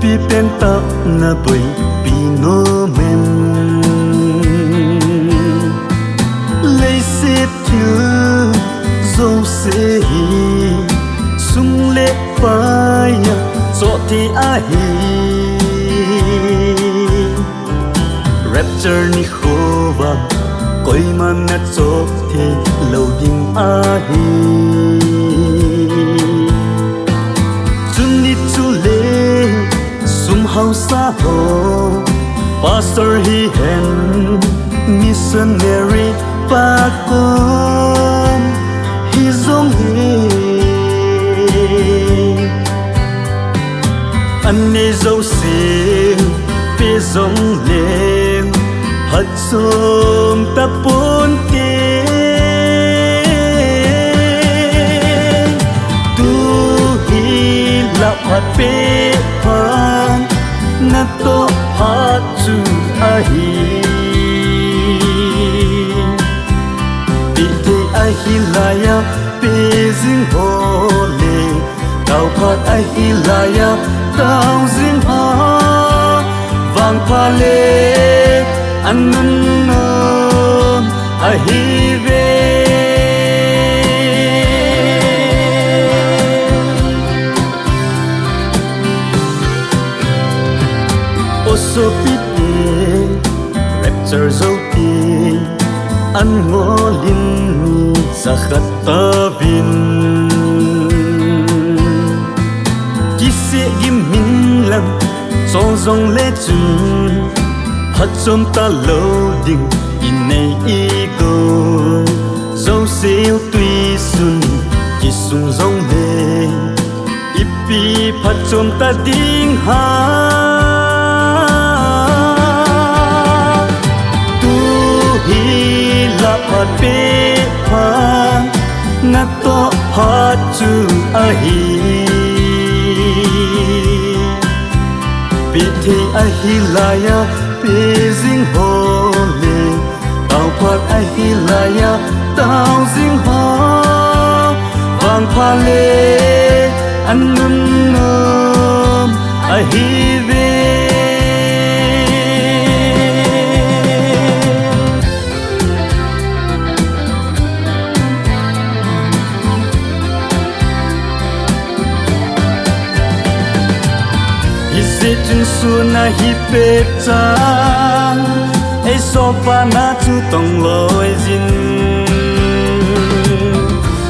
pi penta na boy pino men lấy xếp thiếu dâu xe sung lệ phai gió thì ai rapture ni khô và coi mà ngắt gió thì lâu dinh ai chun đi chu lệ sum hao sa ho pastor hi hen missionary ba con hi giống hi anh ấy dâu xinh phía giống lên hất xôm ta bốn kế tu hi lạc hạt bê hoàng na to hạt chu ai ai hilaya bezing hole tao phat ai hilaya tao zing ha vang phale anun nom ai hi ve oso pite rapture zoti an ngolin sa khatabin kise gimin lam song song le chun hat som ta lo ding in nei ego zo siêu tùy sun ki sung song le ipi phat som ta ding ha tu hi la phat pe na to hạt chu ahi piti ahi laya bezing hole tao phat ahi laya tao zing ha vang phale anun nom ahi ve chun su na hi pe cha ai so pa na chu tong loi jin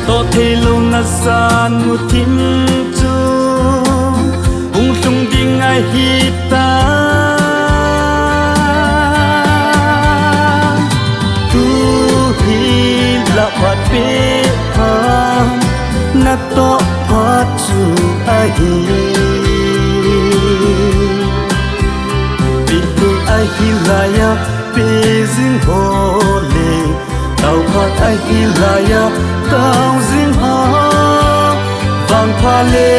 to thei lo na san mu thim chu ung sung ding ai hi ta tu hi la phat pe ha na to phat chu ai ai hilaya bezing hole tao phat ai hilaya tao zing ha vang phale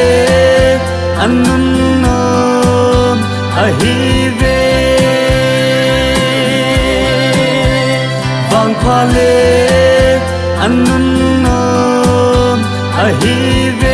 anun nom ai hi ve vang phale anun nom ai hi ve